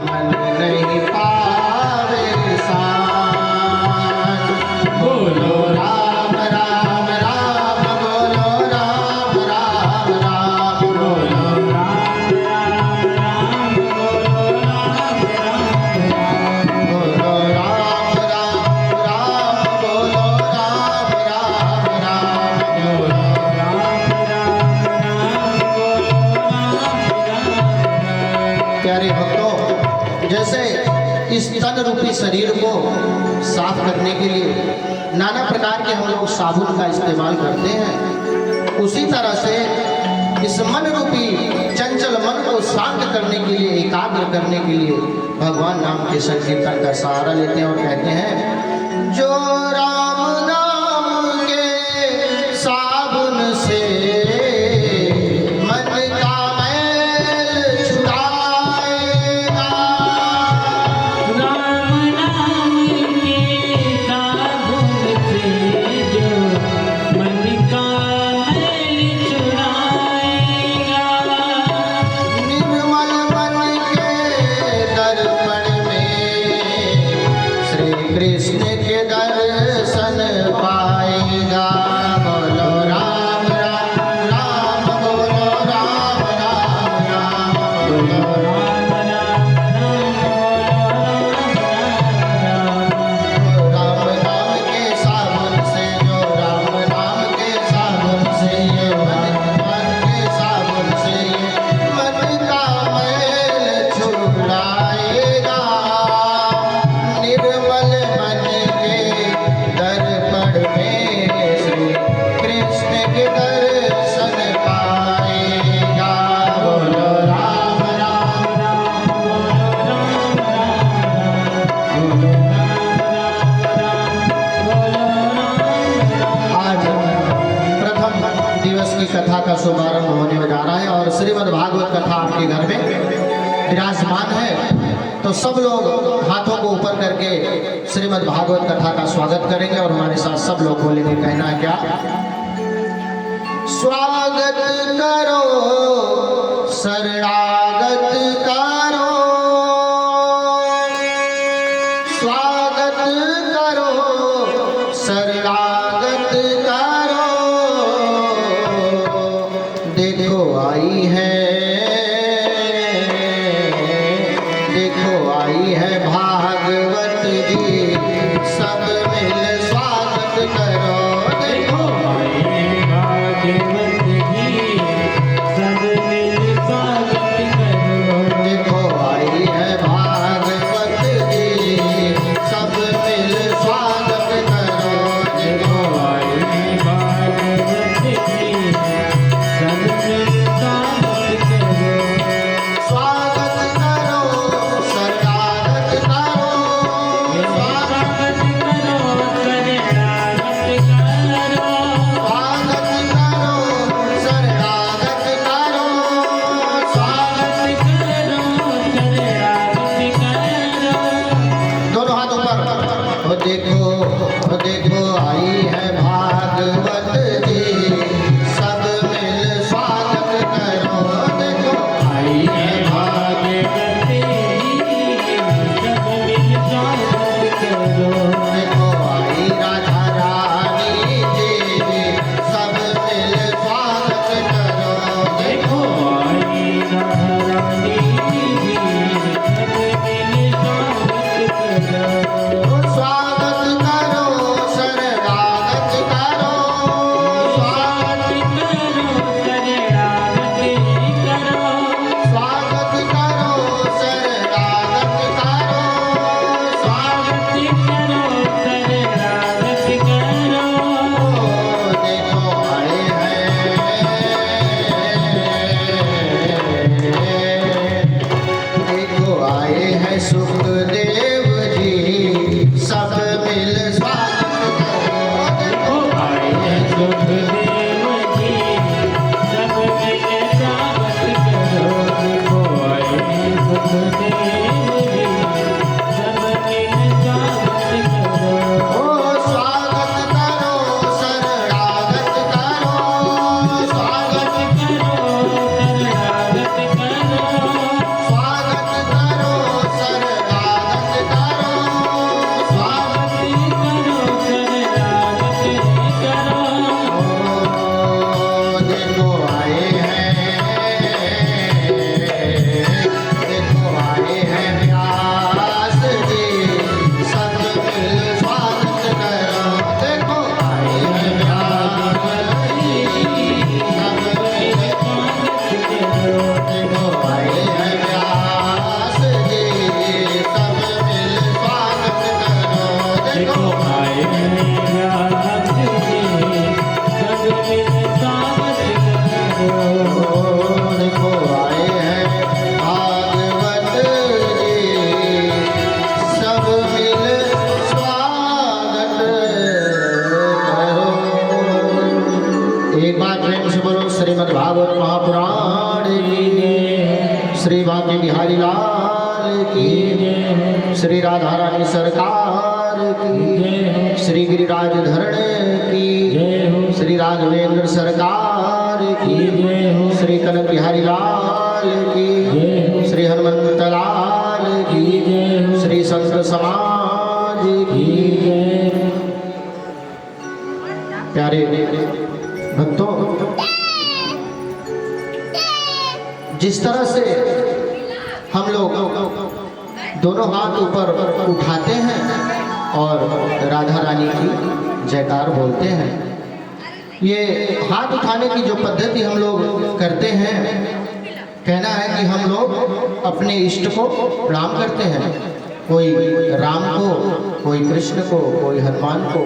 मन नहीं पावे सान। बोलो राम राम राम, बोलो राम राम राम, बोलो राम राम राम, बोलो राम राम राम, बोलो राम राम राम, बोलो राम राम राम, बोलो राम राम राम, बोलो राम राम। प्यारे भक्तों, जैसे इस तन रूपी शरीर को साफ करने के लिए नाना प्रकार के हम लोग साबुन का इस्तेमाल करते हैं, उसी तरह से इस मन रूपी चंचल मन को शांत करने के लिए, एकाग्र करने के लिए भगवान नाम के संकीर्तन का सहारा लेते हैं और कहते हैं, जो राम नाम के साबुन से मन का मैल छुड़ाएगा। राम नाम के साबुन से जो मन का मैल छुड़ाएगा। निर्मल मन के दर्पण में श्री कृष्ण के दर्शन पाएगा। बोलो राम राम राम, बोलो राम राम राम, बोलो राम राम राम, राम नाम के साबुन से, जो राम नाम के साबुन से, ये मन के साबुन से मन का मैल छुड़ाएगा। निर्मल मन के दर्पण में श्री कृष्ण के दर्शन पाएगा। बोलो राम राम राम, बोलो राम राम राम, बोलो आज प्रथम दिवस की कथा का शुभारंभ होने जा रहा है और श्रीमद् भागवत कथा आपके घर में विराजमान है, तो सब लोग हाथों को ऊपर करके श्रीमद् भागवत कथा का स्वागत करेंगे और हमारे साथ सब लोग बोलेंगे। कहना है क्या? स्वागत करो शरणागत करो, स्वागत करो शरणागत करो। देखो आई है, देखो आई है भागवत जी, सब मिल स्वागत करो। देखो भागवत जी सब मिल स्वागत करो। देखो आई है भागवत जी, सब मिल स्वागत करो। देखो आई भागवत जी सब मिल स्वागत करो। स्वागत करो शरणागत करो, स्वागत स्वागत करो शरणागत करो। स्वागत करो शरणागत करो, स्वागत। स्वागत करो शरणागत करो। दोनों हाथ ऊपर। वो देखो आई है भागवत जी, सब मिल स्वागत करो। देखो आई है भागवत जी सब मिल स्वागत करो। देखो आई राधा रानी जी, सब मिल स्वागत करो। देखो देखो आई राधा रानी जी सब मिल स्वागत करो। स्वागत करो शरणागत करो, स्वागत स्वागत करो शरणागत करो। स्वागत करो शरणागत करो, स्वागत। स्वागत करो शरणागत करो। देखो आए हैं, देखो आए हैं सुखदेव जी, सब मिल स्वागत करो। देखो आए हैं सुखदेव जी सब मिल स्वागत करो। देखो आए हैं सुखदेव जी सब मिल स्वागत करो। ओ स्वागत करो शरणागत करो, स्वागत करो शरणागत करो। स्वागत करो भागवत महापुराण की, श्री बांके बिहारी लाल की, श्री राधा रानी सरकार की, श्री गिरिराज धरण की, श्री राघवेंद्र सरकार की, श्री कनक बिहारी लाल की, श्री हनुमंत लाल की, श्री संत समाज की। प्यारे भक्तों, जिस तरह से हम लोग दोनों हाथ ऊपर उठाते हैं और राधा रानी की जयकार बोलते हैं, ये हाथ उठाने की जो पद्धति हम लोग करते हैं, कहना है कि हम लोग अपने इष्ट को प्रणाम करते हैं, कोई राम को, कोई कृष्ण को, कोई हनुमान को।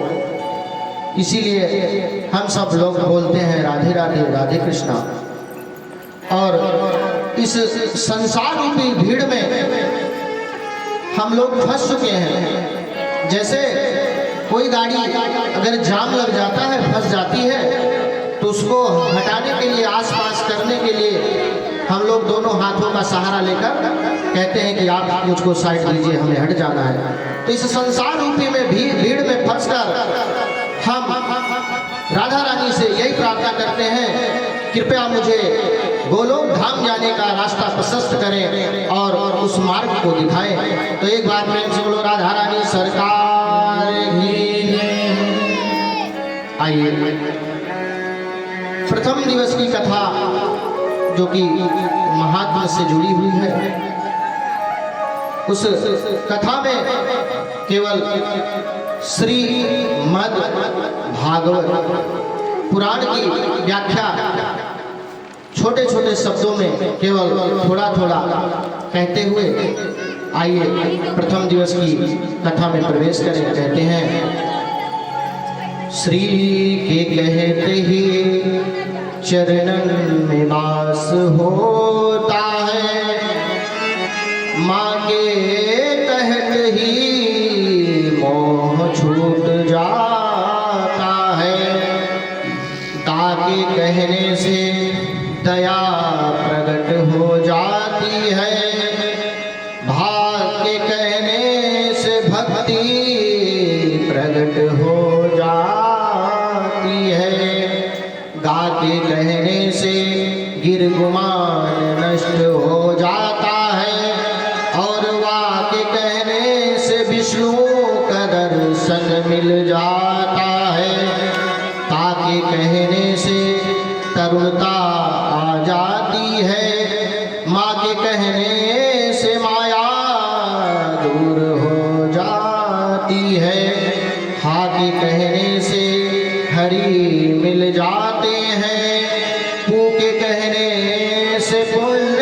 इसीलिए हम सब लोग बोलते हैं राधे राधे राधे कृष्णा। और इस संसार रूपी भीड़ में हम लोग फंस चुके हैं। जैसे कोई गाड़ी अगर जाम लग जाता है, फंस जाती है, तो उसको हटाने के लिए, आसपास करने के लिए हम लोग दोनों हाथों का सहारा लेकर कहते हैं कि आप मुझको साइड दीजिए, हमें हट जाना है। तो इस संसार रूपी में भीड़ में फंसकर हम राधा रानी से यही प्रार्थना करते हैं, कृपया मुझे गोलोक धाम जाने का रास्ता प्रशस्त करें और उस मार्ग को दिखाएं। तो एक बार प्रेम से बोलो राधा रानी सरकार की। आइए, प्रथम दिवस की कथा जो कि महात्मा से जुड़ी हुई है, उस कथा में केवल श्रीमद् भागवत पुराण की व्याख्या छोटे छोटे शब्दों में केवल थोड़ा थोड़ा कहते हुए आइए प्रथम दिवस की कथा में प्रवेश करें। कहते हैं, श्री के कहते ही चरणन में वास होता है, माँ के कहते ही मोह छूट जाता है, ताके कहने से दया प्रकट हो जाती है, भाग के कहने से भक्ति प्रकट हो जाती है, गा के कहने से गिरगुमान नष्ट हो जाता है, और वाह के कहने से विष्णु का दर्शन मिल जाता है, ताके कहने से तरुणता आ जाती है, माँ के कहने से माया दूर हो जाती है, हा के कहने से हरि मिल जाते हैं, पू के कहने से पुण्य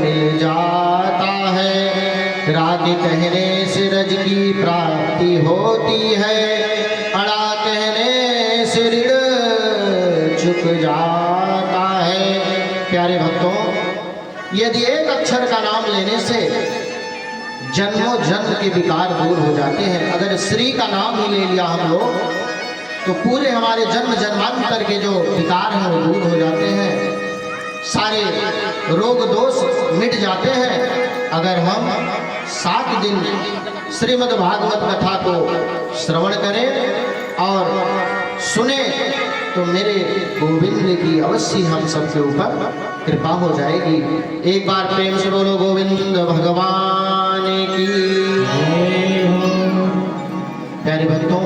मिल जाता है, रा के कहने से रज की प्राप्ति होती है, अड़ा कहने से ऋण चुक जाता है। प्यारे भक्तों, यदि एक अक्षर का नाम लेने से जन्मों जन्म के विकार दूर हो जाते हैं, अगर श्री का नाम ही ले लिया हम लोग तो पूरे हमारे जन्म जन्मांतर के जो विकार हैं वो दूर हो जाते हैं, सारे रोग दोष मिट जाते हैं। अगर हम 7 दिन श्रीमद् भागवत कथा को श्रवण करें और सुने तो मेरे गोविंद की अवश्य हम सबके ऊपर कृपा हो जाएगी। एक बार प्रेम से बोलो गोविंद भगवान की। प्यारे भक्तों,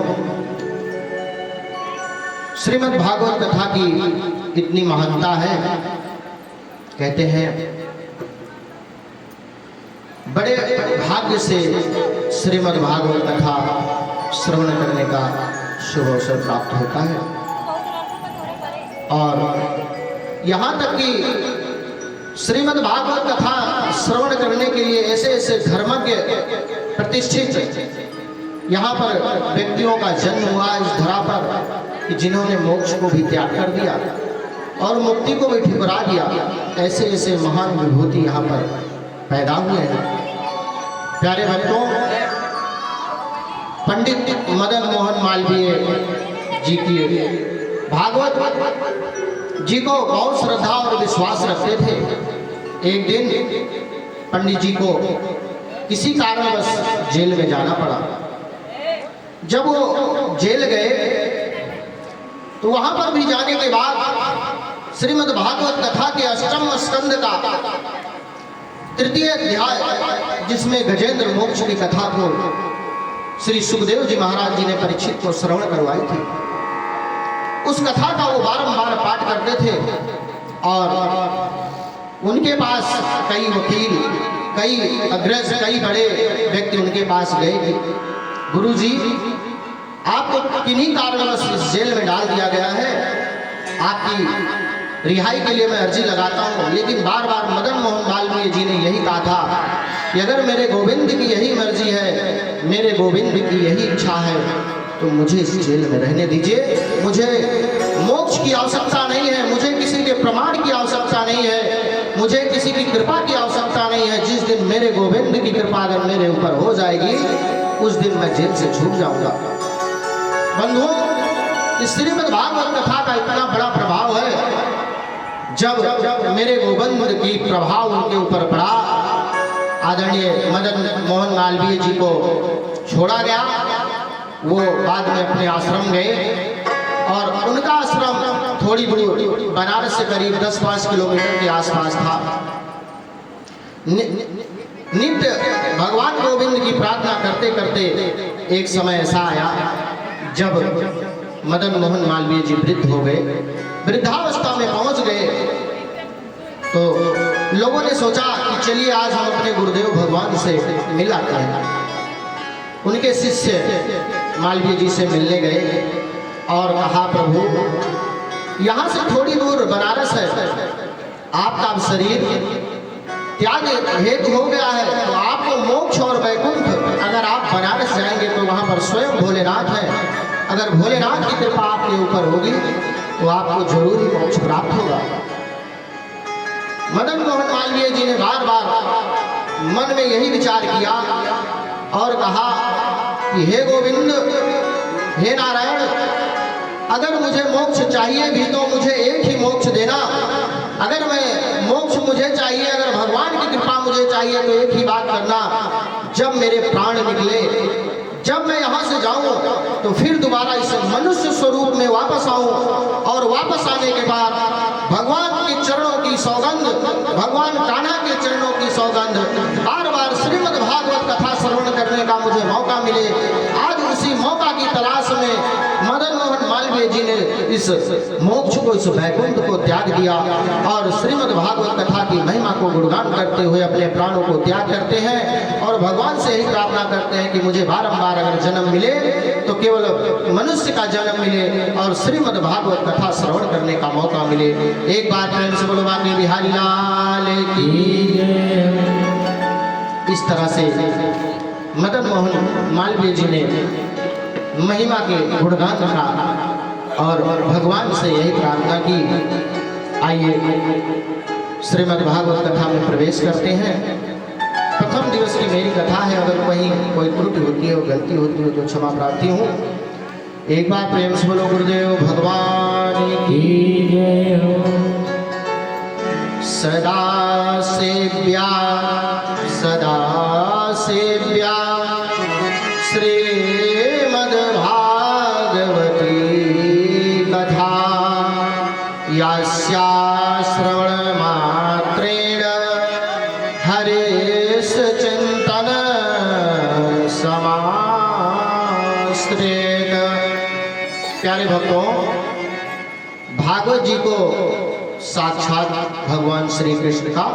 श्रीमद् भागवत कथा की इतनी महानता है। कहते हैं बड़े भाग्य से श्रीमद् भागवत कथा श्रवण करने का शुभ अवसर प्राप्त होता है। और यहाँ तक कि श्रीमद् भागवत कथा श्रवण करने के लिए ऐसे ऐसे धर्मज्ञ प्रतिष्ठित यहाँ पर व्यक्तियों का जन्म हुआ इस धरा पर कि जिन्होंने मोक्ष को भी त्याग कर दिया और मुक्ति को भी ठुकरा दिया। ऐसे ऐसे महान विभूति यहाँ पर पैदा हुए हैं। प्यारे भक्तों, पंडित मदन मोहन मालवीय जी की भागवत जी को बहुत श्रद्धा और विश्वास रखते थे। एक दिन पंडित जी को किसी कारणवश जेल में जाना पड़ा। जब वो जेल गए तो वहां पर भी जाने के बाद श्रीमद् भागवत कथा के अष्टम स्कंद का तृतीय अध्याय, जिसमें गजेंद्र मोक्ष की कथा को श्री सुखदेव जी महाराज जी ने परीक्षित को श्रवण करवाई थी, उस कथा का वो बारंबार पाठ करते थे। और उनके पास कई वकील, कई अग्रज, कई बड़े व्यक्ति उनके पास गए कि गुरुजी, आपको किन्हीं कारणवश इस जेल में डाल दिया गया है, आपकी रिहाई के लिए मैं अर्जी लगाता हूँ, लेकिन बार बार मदन मोहन मालवीय जी ने यही कहा था कि अगर मेरे गोविंद की यही मर्जी है, मेरे गोविंद की यही इच्छा है, तो मुझे इस जेल में रहने दीजिए। मुझे मोक्ष की आवश्यकता नहीं है, मुझे किसी के प्रमाण की आवश्यकता नहीं है, मुझे किसी की कृपा की आवश्यकता नहीं है। जिस दिन मेरे गोविंद की कृपा अगर मेरे ऊपर हो जाएगी, उस दिन मैं जेल से छूट जाऊंगा। बंधुओं, इस श्रीमद् भागवत कथा का इतना बड़ा प्रभाव है। जब मेरे गोविंद की प्रभाव उनके ऊपर पड़ा, आदरणीय मदन मोहन मालवीय जी को छोड़ा गया। वो बाद में अपने आश्रम गए और उनका आश्रम थोड़ी दूर बनारस से करीब 10-5 किलोमीटर के आसपास था। नित्य भगवान गोविंद की प्रार्थना करते करते एक समय ऐसा आया जब मदन मोहन मालवीय जी वृद्ध हो गए, वृद्धावस्था में पहुंच गए। तो लोगों ने सोचा कि चलिए आज हम अपने गुरुदेव भगवान से मिल आते हैं। उनके शिष्य मालवीय जी से मिलने गए और कहा, प्रभु, यहाँ से थोड़ी दूर बनारस है, आपका अब शरीर त्याग हेतु हो गया है, तो आपको मोक्ष और वैकुंठ, अगर आप बनारस जाएंगे तो वहाँ पर स्वयं भोलेनाथ है। अगर भोलेनाथ की कृपा आपके ऊपर होगी तो आपको जरूर ही मोक्ष प्राप्त होगा। मदन मोहन मालवीय जी ने बार बार मन में यही विचार किया और कहा कि हे गोविंद, हे नारायण, अगर मुझे मोक्ष चाहिए भी तो मुझे एक ही मोक्ष देना। अगर मैं मोक्ष मुझे चाहिए, अगर भगवान की कृपा मुझे चाहिए, तो एक ही बात करना, जब मेरे प्राण निकले, जब मैं यहाँ से जाऊँ तो फिर दोबारा इस मनुष्य स्वरूप में वापस आऊँ, और वापस आने के बाद भगवान के चरणों की सौगंध, भगवान कान्हा के चरणों की सौगंध, बार बार श्रीमद् भागवत कथा श्रवण करने का मुझे मौका मिले। आज उसी मौका की तलाश में मदन मोहन मालवीय जी ने इस मोक्ष को, इस वैकुंठ को त्याग दिया और श्रीमद् भागवत कथा की महिमा को गुणगान करते हुए अपने प्राणों को त्याग करते हैं और भगवान से ही प्रार्थना करते हैं कि मुझे बारंबार अगर जन्म मिले तो केवल मनुष्य का जन्म मिले और श्रीमद् भागवत कथा श्रवण करने का मौका मिले। एक बार प्रेम से बोलो, बाकी बिहारी लाल की जय। इस तरह से मदन मोहन मालवीय जी ने महिमा के गुणगान का और भगवान से यही प्रार्थना की। आइए श्रीमद् भागवत कथा में प्रवेश करते हैं। प्रथम दिवस की मेरी कथा है, अगर कहीं कोई त्रुटि होती है, गलती होती है तो क्षमा प्रार्थी हूँ। एक बार प्रेम से बोलो, गुरुदेव भगवान की जय हो। सदा सेव्या सदा सेव्या श्रीमद् भागवती कथा, यास्या श्रवण मात्रेण हरेश चिंतन समाश्रित। प्यारे भक्तों, भागवत जी को साक्षात भगवान श्री कृष्ण का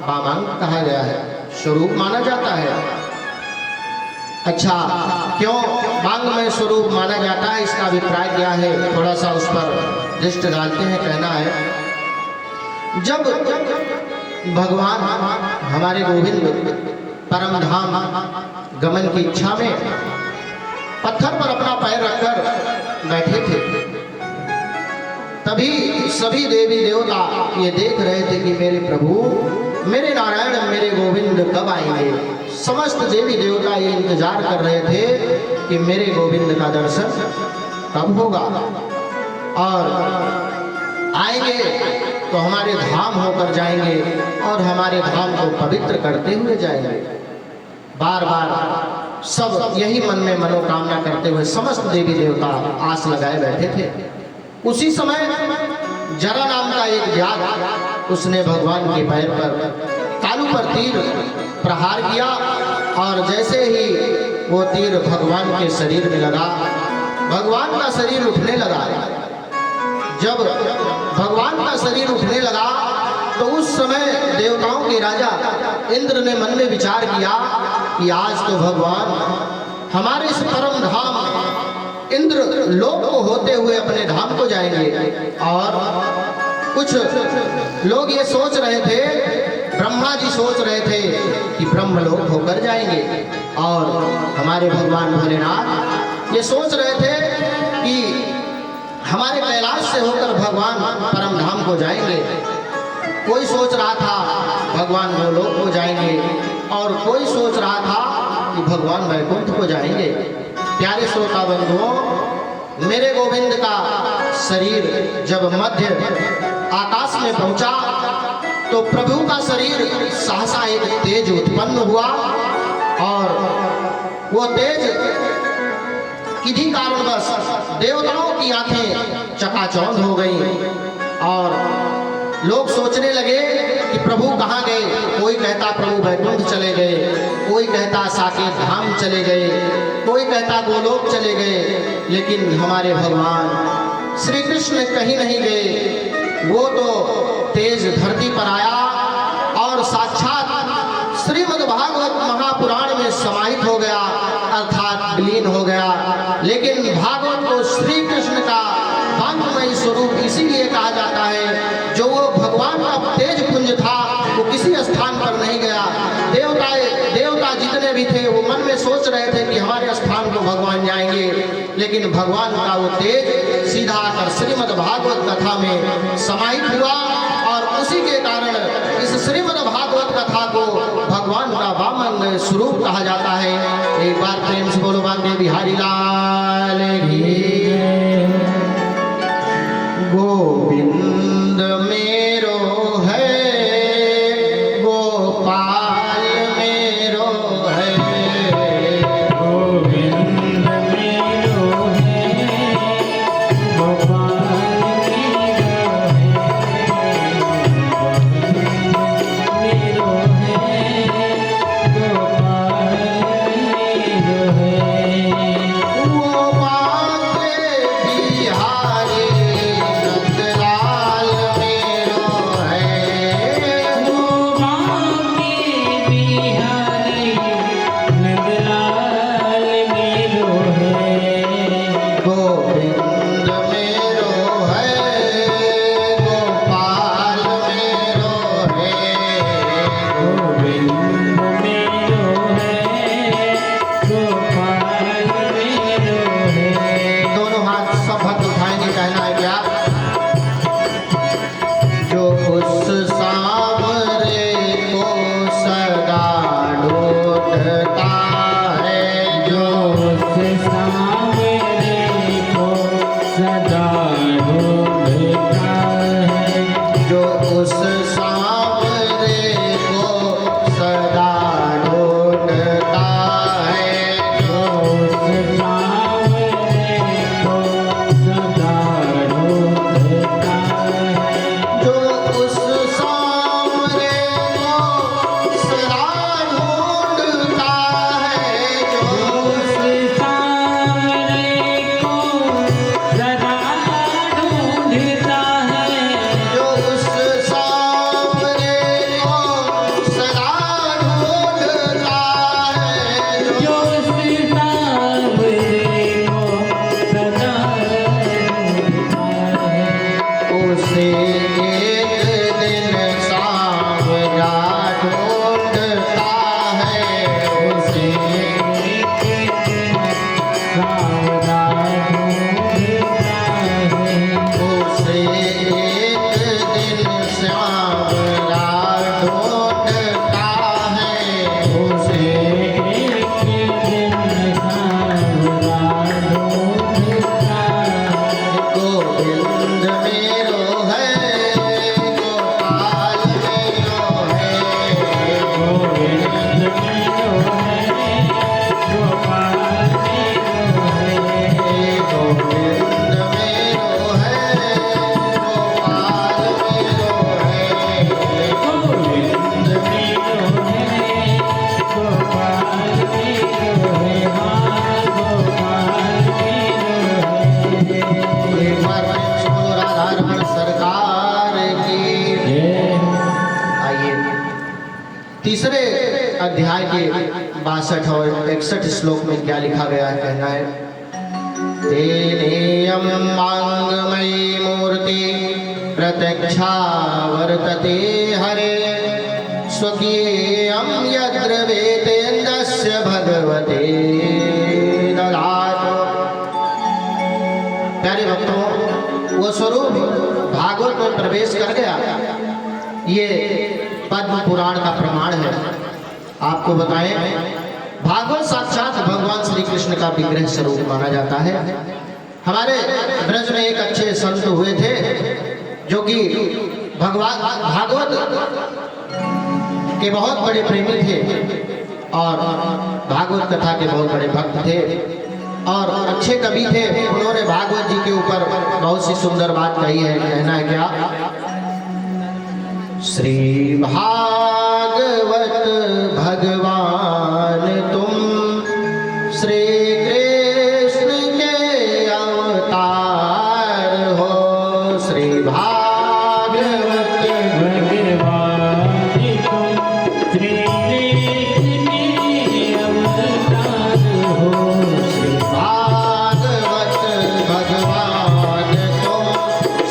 वामांग कहा गया है, स्वरूप माना जाता है। अच्छा, क्यों वांग में स्वरूप माना जाता है, इसका अभिप्राय क्या है, थोड़ा सा उस पर दृष्टि डालते हैं। कहना है, जब भगवान हमारे गोविंद परम धाम गमन की इच्छा में पत्थर पर अपना पैर रखकर बैठे थे, तभी सभी देवी देवता ये देख रहे थे कि मेरे प्रभु, मेरे नारायण, मेरे गोविंद कब आएंगे। समस्त देवी देवता ये इंतजार कर रहे थे कि मेरे गोविंद का दर्शन कब होगा। और आएंगे तो हमारे धाम होकर जाएंगे और हमारे धाम को पवित्र करते हुए जाएंगे। बार बार सब यही मन में मनोकामना करते हुए समस्त देवी देवता आस लगाए बैठे थे। उसी समय जरा नाम का एक व्याध उसने भगवान के पैर पर तालू पर तीर प्रहार किया और जैसे ही वो तीर भगवान के शरीर में लगा, भगवान का शरीर उठने लगा। जब भगवान का शरीर उठने लगा तो उस समय देवताओं के राजा इंद्र ने मन में विचार किया कि आज तो भगवान हमारे इस परम धाम इंद्र लोक को होते हुए अपने धाम को जाएंगे। और कुछ लोग ये सोच रहे थे, ब्रह्मा जी सोच रहे थे कि ब्रह्मलोक होकर जाएंगे और हमारे भगवान भोलेनाथ ये सोच रहे थे कि हमारे कैलाश से होकर भगवान परम धाम को जाएंगे। कोई सोच रहा था भगवान गोलोक को जाएंगे और कोई सोच रहा था कि भगवान वैकुंठ को जाएंगे। प्यारे श्रोता बंधुओं, मेरे गोविंद का शरीर जब मध्य आकाश में पहुंचा तो प्रभु का शरीर सहसा एक तेज उत्पन्न हुआ और वो तेज किसी कारणवश देवताओं की आंखें चकाचौंध हो गई और लोग सोचने लगे कि प्रभु कहाँ गए। कोई कहता प्रभु वैकुंठ चले गए, कोई कहता साकेत धाम चले गए, कोई कहता गोलोक चले गए, लेकिन हमारे भगवान श्री कृष्ण कहीं नहीं गए। वो तो तेज धरती पर आया और साक्षात श्रीमद् भागवत महापुराण में समाहित हो गया, अर्थात विलीन हो गया। लेकिन भागवत को श्री कृष्ण का वांगमय स्वरूप इसीलिए कहा जाता है, जो वो भगवान का तेज पुंज था वो किसी स्थान पर नहीं गया। देवता जितने भी थे वो मन में सोच रहे थे कि हमारे स्थान को भगवान जाएंगे, लेकिन भगवान का वो तेज सीधा आकर श्रीमद् भागवत कथा में समाहित हुआ और उसी के कारण इस श्रीमद् भागवत कथा को भगवान का वामन स्वरूप कहा जाता है। एक बार प्रेम से बोलो बांके बिहारी लाल की। गोविंद मेरो है, गोपाल मेरो है, गोविंद मेरो है, गोपाल मेरो है, गोपाल मेरो है। गोपाल अध्याय के 62 और 61 श्लोक में क्या लिखा गया है, कहना है तेनेयं मांगमयी मूर्ति प्रत्यक्षा वर्तते हरे स्वकीयं यद्रवेतेन्द्रस्य भगवते ददातु। प्यारे भक्तों, वो स्वरूप भागवत में प्रवेश कर गया, ये पद्म पुराण का प्रमाण है। आपको बताएं, भागवत साक्षात भगवान श्री कृष्ण का विग्रह स्वरूप माना जाता है। हमारे ब्रज में एक अच्छे संत हुए थे जो कि भागवत के बहुत बड़े प्रेमी थे और भागवत कथा के बहुत बड़े भक्त थे और अच्छे कवि थे। उन्होंने भागवत जी के ऊपर बहुत सी सुंदर बात कही है। कहना है क्या, श्री भागवत भगवान तुम श्री कृष्ण के अवतार हो। श्री भागवत भगवान तुम श्री कृष्ण के अवतार हो। श्री भागवत भगवान तुम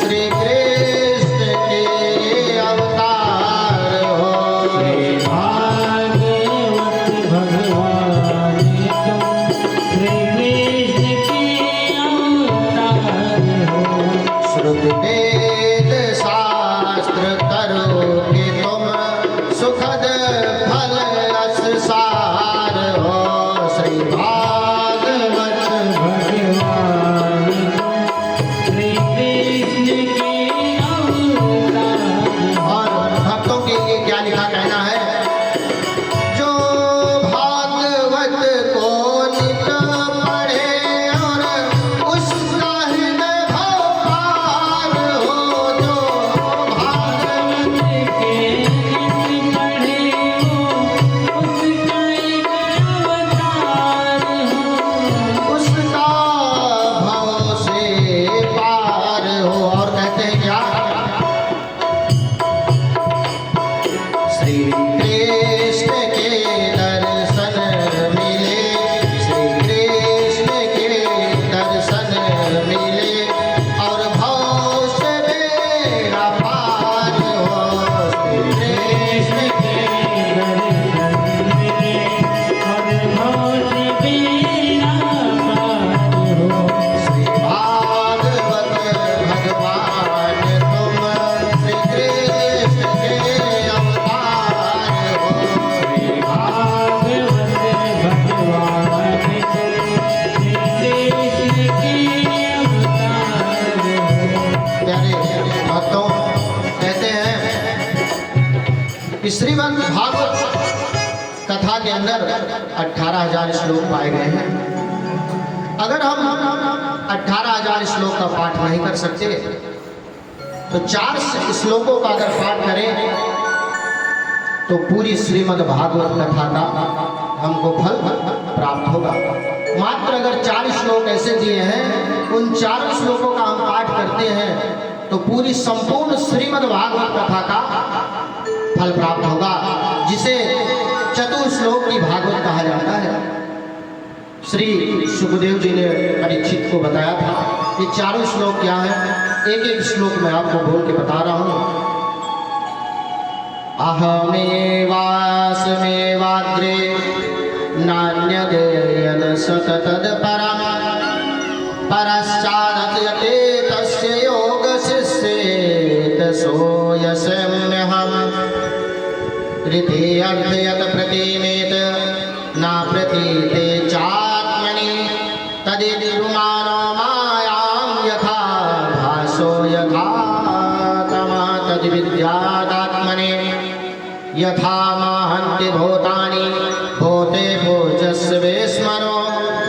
श्री कृष्ण के अवतार हो। श्री भागवत भगवान तुम श्री कृष्ण के अवतार हो। श्रुति वेद शास्त्र करो कि तुम सुखद फल रस सार हो। श्री भागवत भगवान श्री कृष्ण के अवतार और भक्तों के लिए क्या लिखा, कहना है जो भागवत को नित पढ़े और उसका हृदय भाव पार हो। जो भागवत के नित पढ़े हो उसका एक अवतार हो। उसका भाव से पार हो। और कहते हैं क्या, श्री कृष्ण के दर्शन मिले, श्री कृष्ण के दर्शन मिले और भाव से बेड़ा पार हो। श्री कृष्ण के दर्शन मिले और भाव से बेड़ा पार हो। श्री भागवत भगवान तुम श्री कृष्ण के अवतार हो। श्री भागवत भगवान श्री कृष्ण के अवतार हो। प्यारे भक्तों, कहते हैं कि श्रीमद् भागवत कथा के अंदर 18,000 श्लोक पाए गए हैं। अगर हम 18,000 श्लोक का पाठ नहीं कर सकते तो 4 श्लोकों का अगर पाठ करें तो पूरी श्रीमद् भागवत कथा का हमको फल प्राप्त होगा। मात्र अगर 4 श्लोक ऐसे दिए हैं, उन 4 श्लोकों का हम पाठ करते हैं तो पूरी संपूर्ण श्रीमद् भागवत कथा का फल प्राप्त होगा, जिसे चतुश्लोक की भागवत कहा जाता है। श्री सुखदेव जी ने परीक्षित को बताया था कि चारों श्लोक क्या है। एक एक श्लोक मैं आपको बोल के बता रहा हूँ। अहमेवास्मेवाग्रे नान्यदेयद सततदपरम् परश्चादत्यते तस्य योगशिष्येत सोऽयस्म्यहम् तृतीयर्थयत प्रतिमेत न प्रतीते चात्मनि तदिरुमानो मायां यथा भासो यथा तमा तद्विद्यादात्मने यथा माहन्ति भूतानि भूते भोजस्वे स्मरो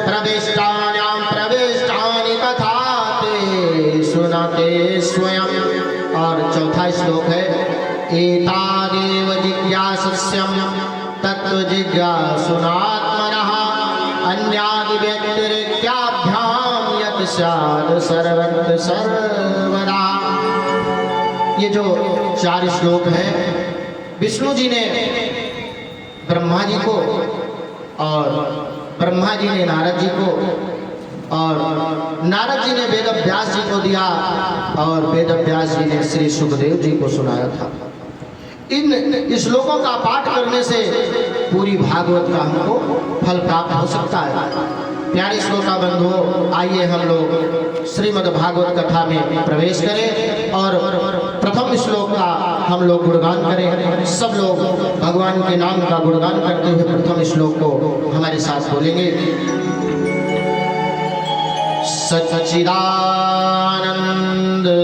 प्रविष्टान्यां प्रविष्टानि तथा ते सुनते स्वयं। और चौथा श्लोक है एतादेव जिज्ञासस्यं तत्त्वजिज्ञासुनात्मनः अन्यादिव्यतिरिक्ताभ्यां यत् स्यात् सर्वत्र सर्वदा। ये जो 4 श्लोक हैं, विष्णु जी ने ब्रह्मा जी को, और ब्रह्मा जी ने नारद जी को, और नारद जी ने वेद व्यास जी को दिया, और वेद व्यास जी ने श्री सुखदेव जी को सुनाया था। इन श्लोकों का पाठ करने से पूरी भागवत का हमको फल प्राप्त हो सकता है। प्यारे श्रोता बंधुओं, आइए हम लोग श्रीमद् भागवत कथा में प्रवेश करें और प्रथम श्लोक का हम लोग गुणगान करें। सब लोग भगवान के नाम का गुणगान करते हुए प्रथम श्लोक को हमारे साथ बोलेंगे। सच्चिदानंद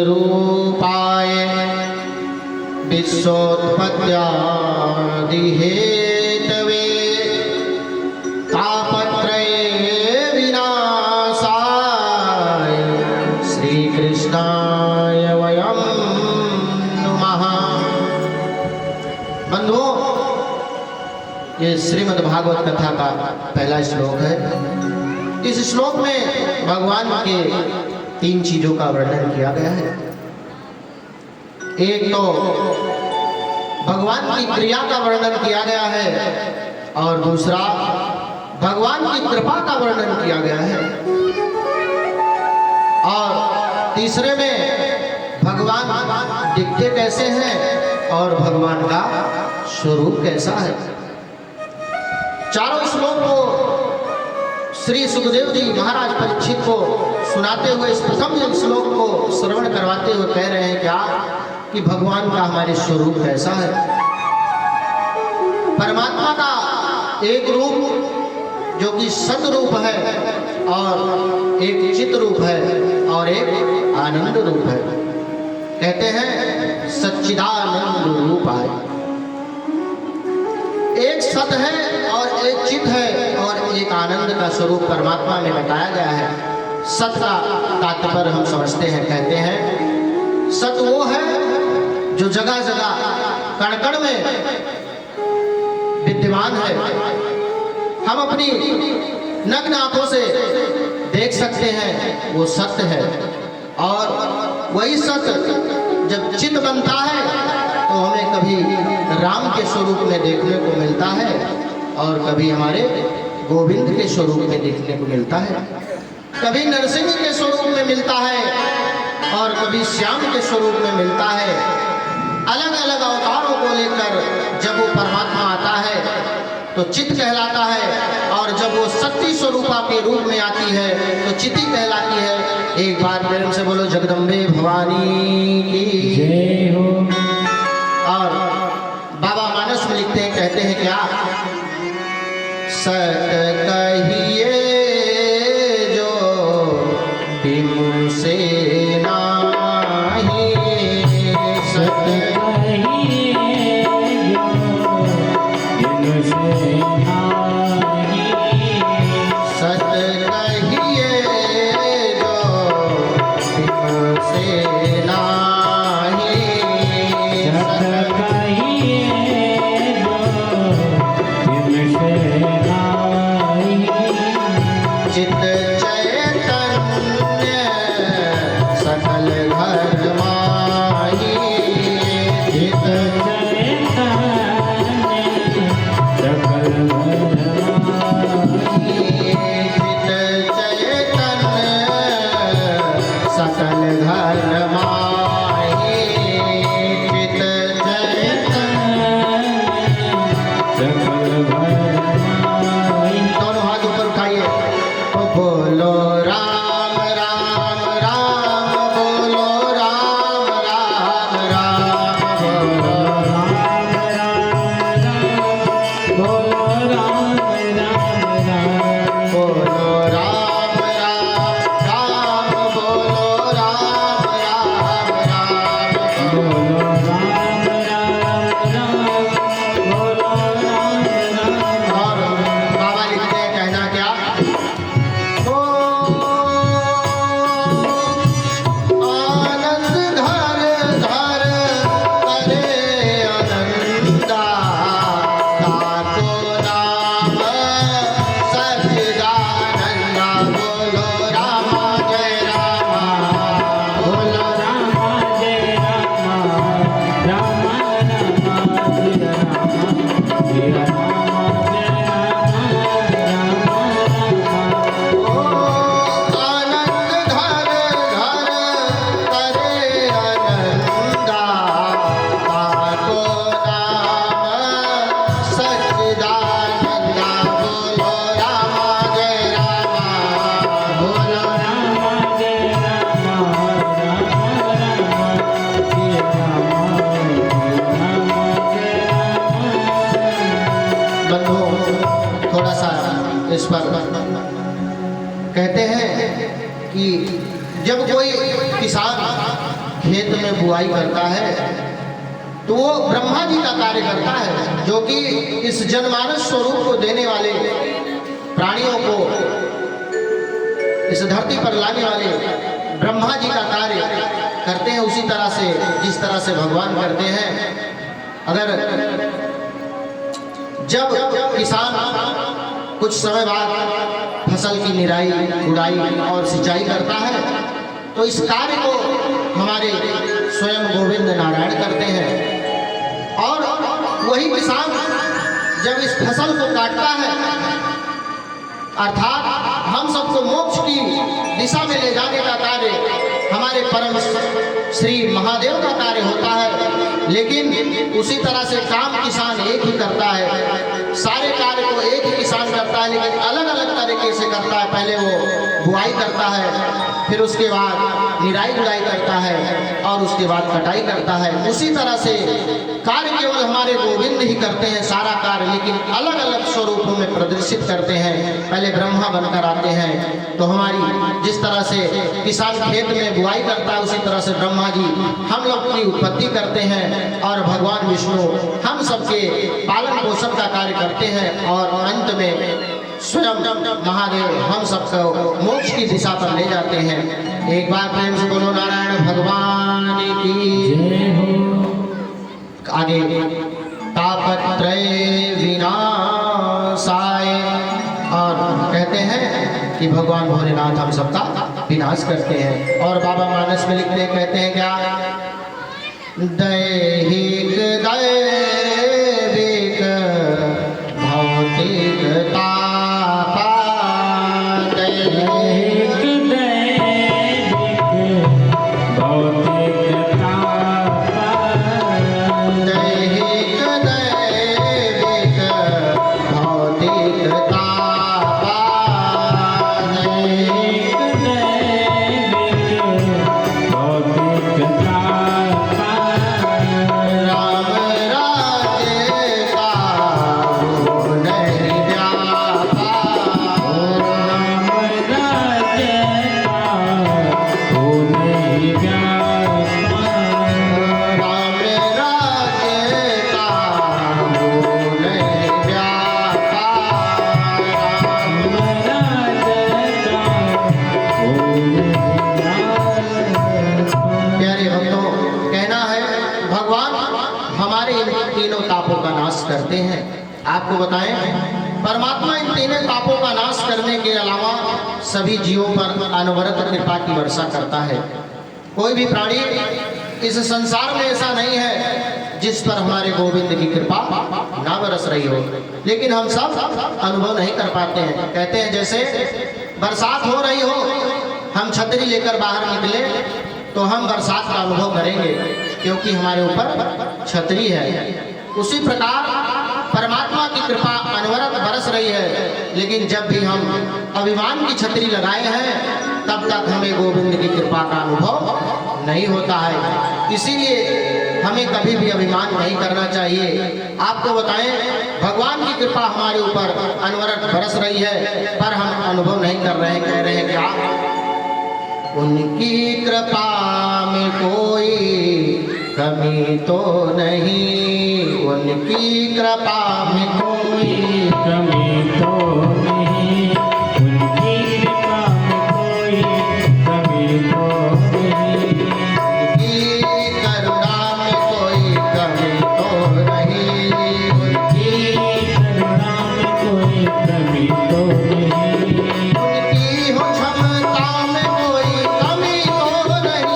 रूपाय विश्वोत्पत्त्यादि हेतवे तापत्रये विनाशाय श्री कृष्णाय वयं नुमः। बंधुओं, ये श्रीमद् भागवत कथा का पहला श्लोक है। इस श्लोक में भगवान के 3 चीजों का वर्णन किया गया है। एक तो भगवान की क्रिया का वर्णन किया गया है, और दूसरा भगवान की कृपा का वर्णन किया गया है, और तीसरे में भगवान दिखते कैसे हैं और भगवान का स्वरूप कैसा है। चारों श्लोक को श्री सुखदेव जी महाराज परीक्षित को सुनाते हुए इस प्रथम श्लोक को श्रवण करवाते हुए कह रहे हैं क्या कि भगवान का हमारे स्वरूप कैसा है। परमात्मा का एक रूप जो कि सत रूप है, और एक चित रूप है, और एक आनंद रूप है। कहते हैं सच्चिदानंद रूप है। एक सत है और एक चित है और एक आनंद का स्वरूप परमात्मा में बताया गया है। सत का तात्पर्य हम समझते हैं, कहते हैं सत वो है जो जगह जगह कण कण में विद्यमान है। हम अपनी नग्न आंखों से देख सकते हैं, वो सत्य है। और वही सत्य जब चित बनता है तो हमें कभी राम के स्वरूप में देखने को मिलता है, और कभी हमारे गोविंद के स्वरूप में देखने को मिलता है, कभी नरसिंह के स्वरूप में मिलता है, और कभी श्याम के स्वरूप में मिलता है। अलग अलग अवतारों को लेकर जब वो परमात्मा आता है तो चित कहलाता है, और जब वो शक्ति स्वरूपा के रूप में आती है तो चिति कहलाती है। एक बार प्रेम से बोलो जगदम्बे भवानी की जय हो। और बाबा मानस में लिखते हैं, कहते हैं क्या, सत कहिए जो बिनु से नाही, सत कहिए जो बिनु से नाही, सत कहिए जो बिनु से नाही, सत कहिए जो बिनु से नाही, चित चैतन्य सकल घर माही, चित सकल घर माही, चित चैतन्य। दोनों हाथ ऊपर उठाइए। इस पर कहते हैं कि जब कोई किसान खेत में बुआई करता है तो वो ब्रह्मा जी का कार्य करता है, जो कि इस जनमानस स्वरूप को देने वाले प्राणियों को इस धरती पर लाने वाले ब्रह्मा जी का कार्य करते हैं, उसी तरह से जिस तरह से भगवान करते हैं। अगर जब किसान कुछ समय बाद फसल की निराई गुड़ाई और सिंचाई करता है तो इस कार्य को हमारे स्वयं गोविंद नारायण करते हैं। और वही किसान जब इस फसल को काटता है, अर्थात हम सबको मोक्ष की दिशा में ले जाने का कार्य हमारे परम श्री महादेव का कार्य होता है। लेकिन उसी तरह से काम किसान एक ही करता है, सारे कार्य को एक ही किसान करता है, लेकिन अलग अलग तरीके से करता है। पहले वो बुआई करता है, फिर उसके बाद निराई गुड़ाई करता है और उसके बाद कटाई करता है। उसी तरह से कार्य केवल हमारे गोविंद ही करते हैं सारा कार्य, लेकिन अलग अलग स्वरूपों में प्रदर्शित करते हैं। पहले ब्रह्मा बनकर आते हैं तो हमारी जिस तरह से किसान खेत में बुआई करता है, उसी तरह से ब्रह्मा जी हम लोग की उत्पत्ति करते हैं और भगवान विष्णु हम सबके पालन पोषण का कार्य करते हैं और अंत में स्वयं महादेव हम सबको मोक्ष की दिशा पर ले जाते हैं। एक बार प्रेम से बोलो नारायण भगवान की जय हो। आगे तापत्रय विनाशाय, और कहते हैं कि भगवान भोलेनाथ हम सबका विनाश करते हैं। और बाबा मानस में लिखते हैं, कहते हैं क्या, दैहिक दैविक भौतिक तापा, दैहिक भौतिक तापा, दैहिक दैविक भौतिक तापा, दैविक भौतिक तापा, राम राज्य का वो नहीं व्यापा, राम राज्य का हो नहीं व्यापा, राम राज्य का वो नहीं व्यापा, राम राज्य का हो नहीं व्यापा। प्यारे भक्तों, कहना है भगवान हमारे इन तीनों तापों का नाश करते हैं। आपको बताएं, परमात्मा इन तीनों तापों का नाश करने के अलावा सभी जीवों पर अनवरत कृपा की वर्षा करता है। कोई भी प्राणी इस संसार में ऐसा नहीं है जिस पर हमारे गोविंद की कृपा ना बरस रही हो, लेकिन हम सब अनुभव नहीं कर पाते हैं। कहते हैं जैसे बरसात हो रही हो, हम छतरी लेकर बाहर निकले तो हम बरसात का अनुभव करेंगे क्योंकि हमारे ऊपर छतरी है। उसी प्रकार परमात्मा की कृपा अनवरत बरस रही है, लेकिन जब भी हम अभिमान की छतरी लगाए हैं तब तक हमें गोविंद की कृपा का अनुभव नहीं होता है। इसीलिए हमें कभी भी अभिमान नहीं करना चाहिए। आपको बताएं, भगवान की कृपा हमारे ऊपर अनवरत बरस रही है पर हम अनुभव नहीं कर रहे हैं। कह रहे हैं क्या, उनकी कृपा में कोई कमी तो नहीं, उनकी कृपा में कोई कमी तो नहीं, उनकी कृपा में कोई कमी तो नहीं, उनकी करुणा में कोई कमी तो नहीं, उनकी करुणा में कोई कमी तो नहीं, उनकी हो क्षमता में कोई कमी तो नहीं,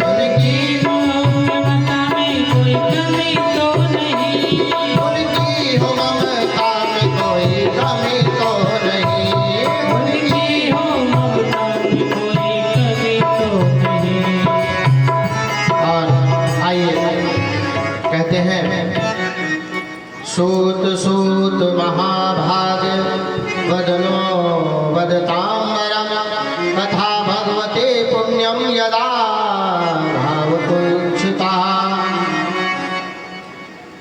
उनकी ममता में कोई कमी तो नहीं, उनकी हो ममता में कोई कमी तो नहीं, उनकी हो ममता में कोई कमी तो नहीं। और आइए कहते हैं, सूत सूत महाभाग वदनो वदताम्बरम तथा भगवते पुण्यम यदा भावतुच्छिता।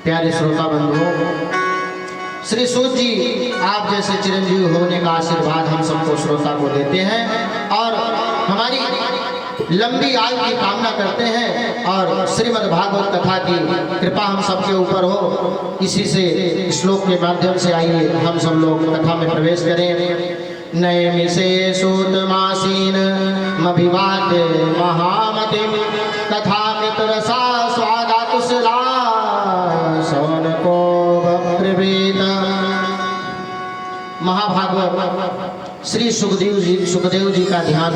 प्यारे श्रोता बंधुओं, श्री सूत जी आप जैसे चिरंजीव होने का आशीर्वाद हम सबको श्रोता को देते हैं और हमारी लंबी आयु की कामना करते हैं और श्रीमद् भागवत कथा की कृपा हम सबके ऊपर हो। इसी से श्लोक के माध्यम से आइए हम सब लोग कथा में प्रवेश करें। नैमिषे सूतमासीन मभिवाद्य महामतिम कथा मित्रसा स्वादा कुशला सौनको वक्त्रवेद। महाभागवत श्री सुखदेव जी का ध्यान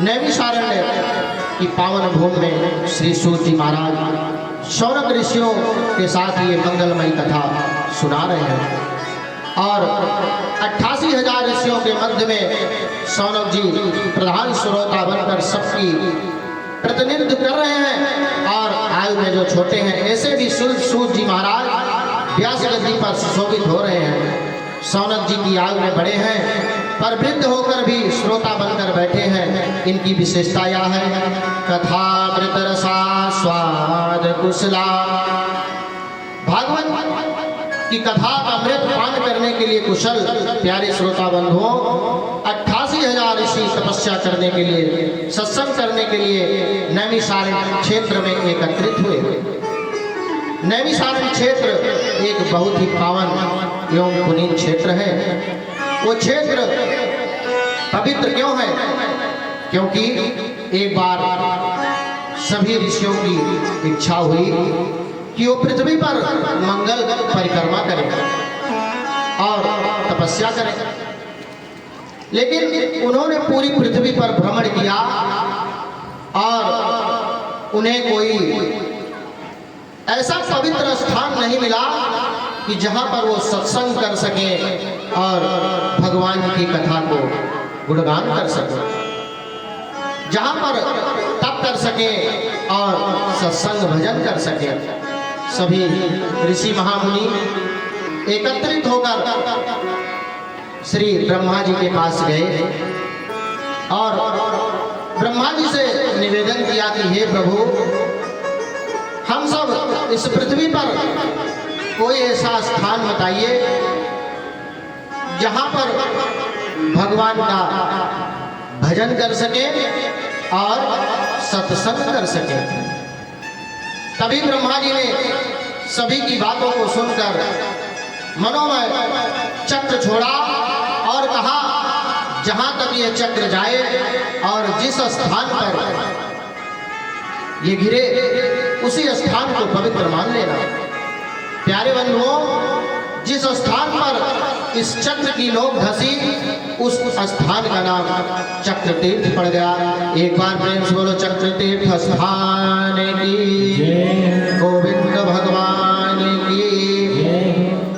नैमिषारण्य की पावन भूमि में श्री सूत जी महाराज शौनक ऋषियों के साथ ये मंगलमयी कथा सुना रहे हैं और 88,000 ऋषियों के मध्य में शौनक जी प्रधान श्रोता बनकर सबकी प्रतिनिधित्व कर रहे हैं और आयु में जो छोटे हैं ऐसे भी सूत जी महाराज व्यास गद्दी पर सुशोभित हो रहे हैं। शौनक जी की आयु में बड़े हैं पर वृद्ध होकर भी श्रोता बनकर बैठे हैं। इनकी विशेषता यह है कथामृत रसा स्वाद कुशला। भागवत की कथा का अमृत पान करने के लिए कुशल प्यारे श्रोता बंधुओं 88,000 ऋषि तपस्या करने के लिए सत्संग करने के लिए नैमिषारण्य क्षेत्र में एकत्रित हुए। नैमिषारण्य क्षेत्र एक बहुत ही पावन एवं पुनीत क्षेत्र है। वो क्षेत्र पवित्र क्यों है? क्योंकि एक बार सभी ऋषियों की इच्छा हुई कि वो पृथ्वी पर मंगल परिक्रमा करें और तपस्या करें, लेकिन उन्होंने पूरी पृथ्वी पर भ्रमण किया और उन्हें कोई ऐसा पवित्र स्थान नहीं मिला कि जहां पर वो सत्संग कर सके और भगवान की कथा को गुणगान कर सके, जहां पर तप कर सके और सत्संग भजन कर सके। सभी ऋषि महामुनि एकत्रित होकर श्री ब्रह्मा जी के पास गए और ब्रह्मा जी से निवेदन किया कि हे प्रभु, हम सब इस पृथ्वी पर कोई ऐसा स्थान बताइए जहां पर भगवान का भजन कर सके और सत्संग कर सके। तभी ब्रह्मा जी ने सभी की बातों को सुनकर मनोमय चक्र छोड़ा और कहा जहां तक ये चक्र जाए और जिस स्थान पर ये घिरे उसी स्थान को पवित्र मान लेना। प्यारे बंधुओं, जिस स्थान पर इस चक्र की नोक धसी उस स्थान का नाम चक्र तीर्थ पड़ गया। एक बार प्रेम से बोलो चक्र तीर्थ स्थान की, गोविंद भगवान की,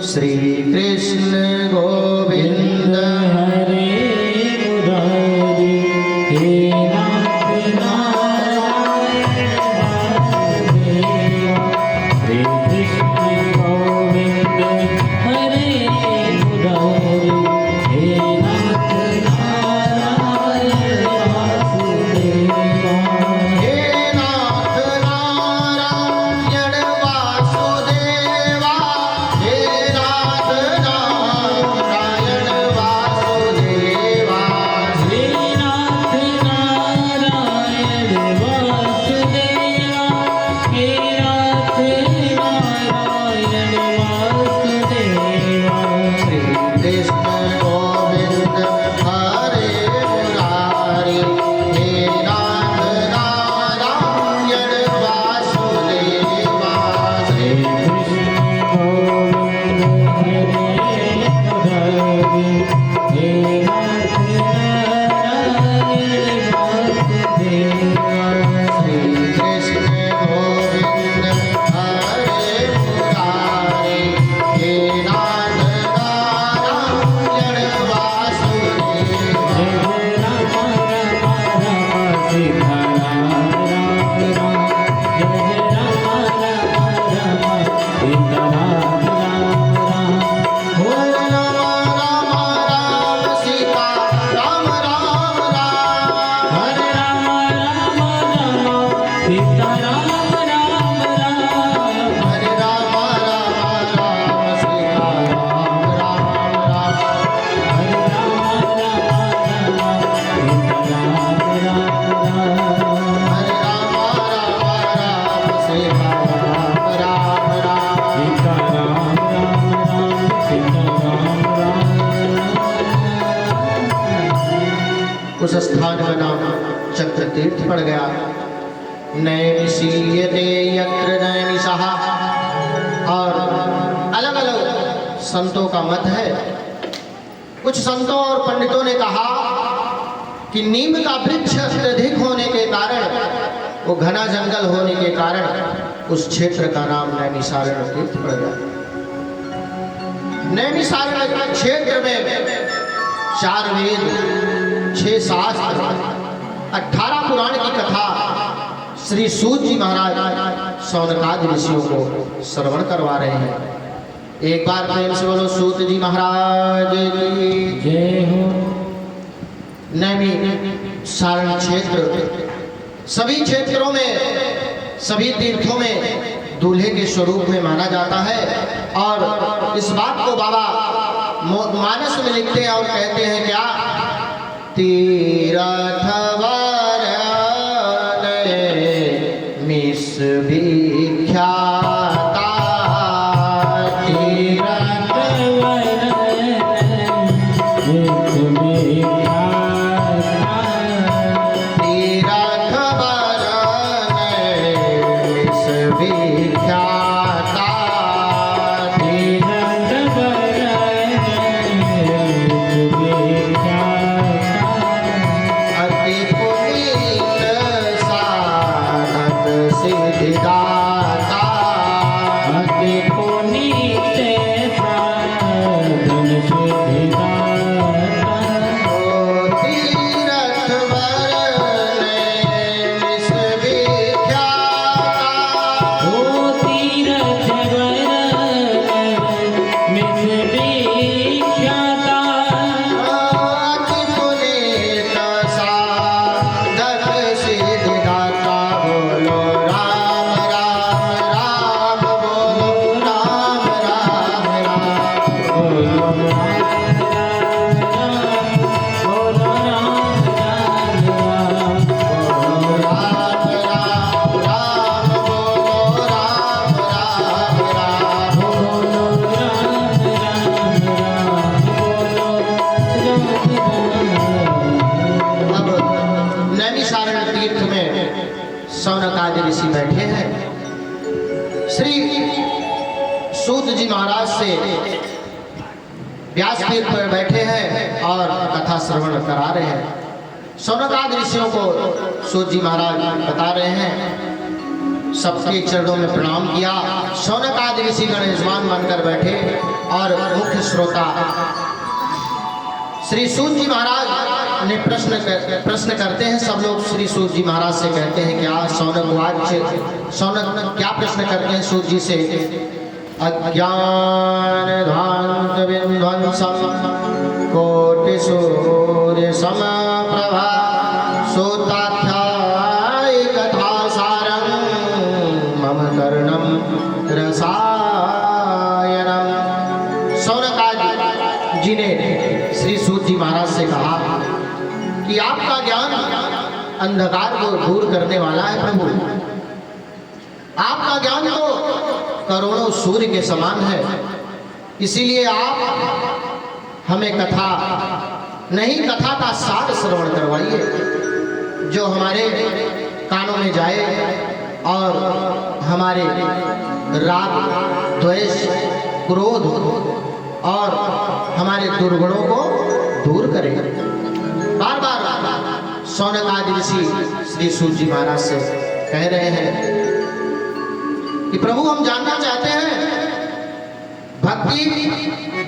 श्री कृष्ण गोविंद हरे मुरारी, हे नाथ नारायण वासुदेव, श्री कृष्ण गोविंद हरे मुरारी, हे नाथ नारायण वासुदेव, हे नाथ नारायण वासुदेवा, हे नाथ नारायण वासुदेवा, हे नाथ नारायण वासुदेवा, हे नाथ नारायण वासुदेवा, श्री कृष्ण उस स्थान का नाम चक्र तीर्थ पड़ गया। नैमिषीयते यत्र नैमिषः, और अलग अलग संतों का मत है। कुछ संतों और पंडितों ने कहा कि नीम का वृक्ष अत्यधिक होने के कारण, वो घना जंगल होने के कारण उस क्षेत्र का नाम नैमिषारण्य तीर्थ पड़ गया। नैमिषारण्य क्षेत्र में 4 वेद, 6 शास्त्र, 18 पुराण की कथा श्री सूत जी महाराज शौनकादि ऋषियों को श्रवण करवा रहे हैं। एक बार प्रेम से बोलो सूत जी महाराज की जय हो। नैमिषारण्य क्षेत्र सभी क्षेत्रों में, सभी तीर्थों में दूल्हे के स्वरूप में माना जाता है। और इस बात को बाबा मानस में लिखते हैं और कहते हैं क्या, तीरथ मिस विख्याता, तीरथ तीरथ वरन मिस विख्याता, अति पुनीत साधक सिद्धिदाता, ओ तीरथ वरन मिस विख्याता, अति पुनीत साधक सिद्धिदाता। बोलो राम राम राम, बोलो राम राम राम, बोलो राम राम राम, बोलो राम राम राम। अब नैमिषारण्य तीर्थ में शौनकादि ऋषि बैठे हैं। श्री सूत जी महाराज से व्यासपीठ पर बैठे हैं और कथा श्रवण करा रहे हैं। शौनकादि ऋषियों को सूत जी महाराज बता रहे हैं। सबके चरणों में प्रणाम किया। शौनकादि ऋषि गणेशवान मानकर बैठे और मुख्य श्रोता श्री सूत जी महाराज ने प्रश्न करते हैं। सब लोग श्री सूत जी महाराज से कहते हैं क्या, शौनक क्या प्रश्न करते हैं सूत जी से, अज्ञान ध्वांत विध्वंसम कोटि सूर्य समप्रभा सोताख्याय कथा सारं मम कर्णम रसायनम। शौनकादि जी ने श्री सूत जी महाराज से कहा कि आपका ज्ञान अंधकार को दूर करने वाला है प्रभु। आपका ज्ञान तो करोड़ों सूर्य के समान है, इसीलिए आप हमें कथा नहीं, कथा का सार श्रवण करवाइए जो हमारे कानों में जाए और हमारे राग, द्वेष, क्रोध और हमारे दुर्गुणों को दूर करे। बार बार शौनकादि ऋषि श्री सूत जी महाराज से कह रहे हैं कि प्रभु हम जानना चाहते हैं भक्ति,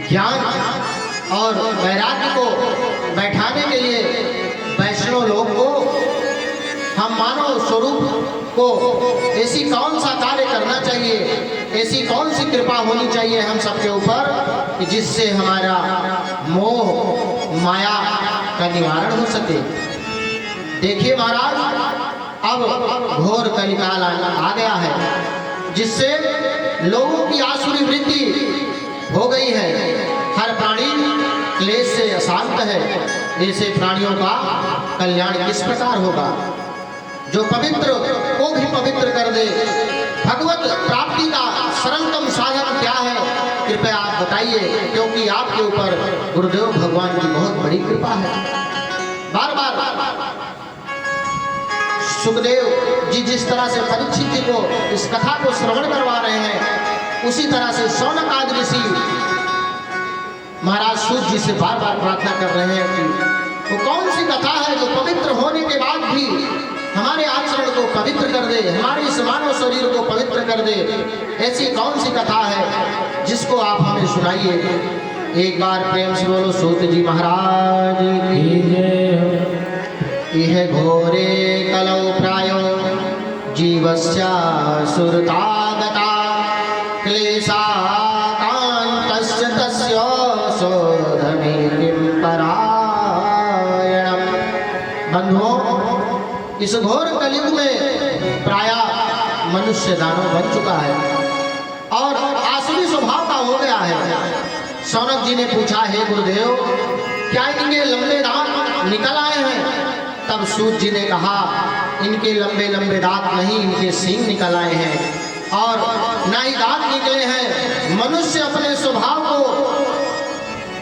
ज्ञान और वैराग्य को बैठाने के लिए वैष्णव लोग को, हम मानव स्वरूप को ऐसी कौन सा कार्य करना चाहिए, ऐसी कौन सी कृपा होनी चाहिए हम सबके ऊपर कि जिससे हमारा मोह माया का निवारण हो सके। देखिए महाराज, अब घोर कलिकाल आ गया है, जिससे लोगों की आसुरी वृत्ति हो गई है। हर प्राणी क्लेश से अशांत है। ऐसे प्राणियों का कल्याण किस प्रकार होगा? जो पवित्र को भी पवित्र कर दे। भगवत प्राप्ति का सरलतम साधन क्या है, कृपया आप बताइए, क्योंकि आपके ऊपर गुरुदेव भगवान की बहुत बड़ी कृपा है। बार बार सुखदेव जी जिस तरह से परीक्षित जी को इस कथा को श्रवण करवा रहे हैं, उसी तरह से शौनक आदि ऋषि महाराज सूत जी से बार बार प्रार्थना कर रहे हैं कि वो कौन सी कथा है जो पवित्र होने के बाद भी हमारे आचरण को पवित्र कर दे, हमारे इस मानव शरीर को पवित्र कर दे। ऐसी कौन सी कथा है जिसको आप हमें सुनाइए। एक बार प्रेम से बोलो सूत जी महाराज की जय। इह घोरे कलौ प्रायो जीवस्य सुरतागता क्लेशा कान्तस्य तस्य शोधने किं परायणम्। बंधुओं, इस घोर कलयुग में प्रायः मनुष्य दानव बन चुका है और आसुरी स्वभाव का हो गया है। शौनक जी ने पूछा, हे गुरुदेव, क्या इनके लंबे दांत निकल आए हैं? तब सूत जी ने कहा, इनके लंबे लंबे दांत नहीं, इनके सींग निकल आए हैं और ना ही दांत निकले हैं। मनुष्य अपने स्वभाव को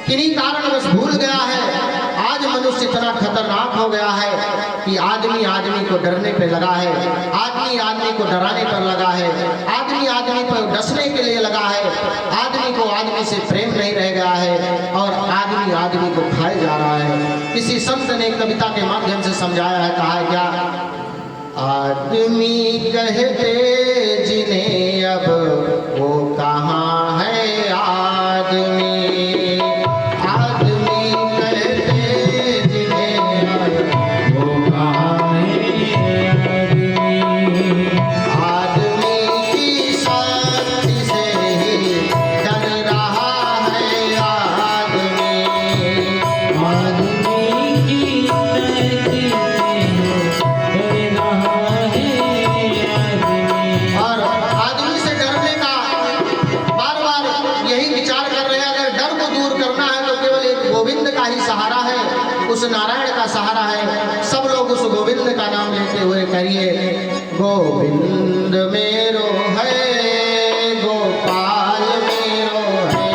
किन्हीं कारणवश भूल गया है। आज मनुष्य इतना खतरनाक हो गया है कि आदमी आदमी को डरने पे लगा है, आदमी आदमी को डराने पर लगा है, आदमी आदमी पर डसने के लिए लगा है, आदमी को आदमी से प्रेम नहीं रह गया है और आदमी आदमी को खाए जा रहा है। किसी संत ने कविता के माध्यम से समझाया है, कहा है क्या, आदमी कहते जिन्हें अब वो कहाँ है आदमी, उस नारायण का सहारा है। सब लोग उस गोविंद का नाम लेते हुए करिए, गोविंद मेरो है, गोपाल मेरो है,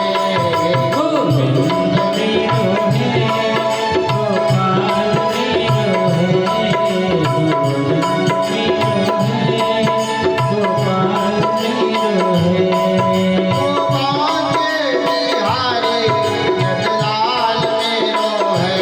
गोविंद मेरो है, गोपाल मेरो है, गोपाल मेरो है, गोपाल के बिहारी नटलाल मेरो है,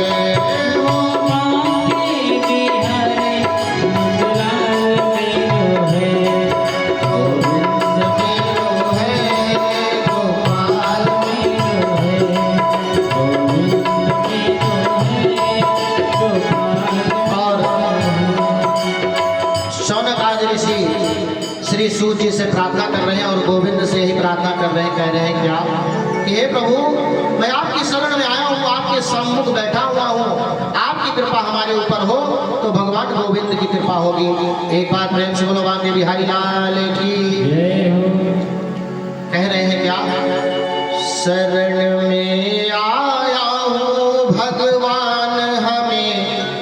श्री सूत जी से प्रार्थना कर रहे हैं और गोविंद से ही प्रार्थना कर रहे हैं। कह रहे हैं क्या कि हे प्रभु, मैं आपकी शरण में आया हूँ, आपके सम्मुख बैठा हुआ हूँ, आपकी कृपा हमारे ऊपर हो तो भगवान गोविंद की कृपा होगी। एक बार प्रेम से बोलो बांके बिहारी लाल की जय हो। कह रहे हैं क्या, शरण में आया हूँ भगवान हमें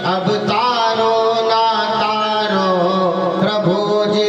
अब तारो ना तारो, प्रभु जी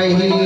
वही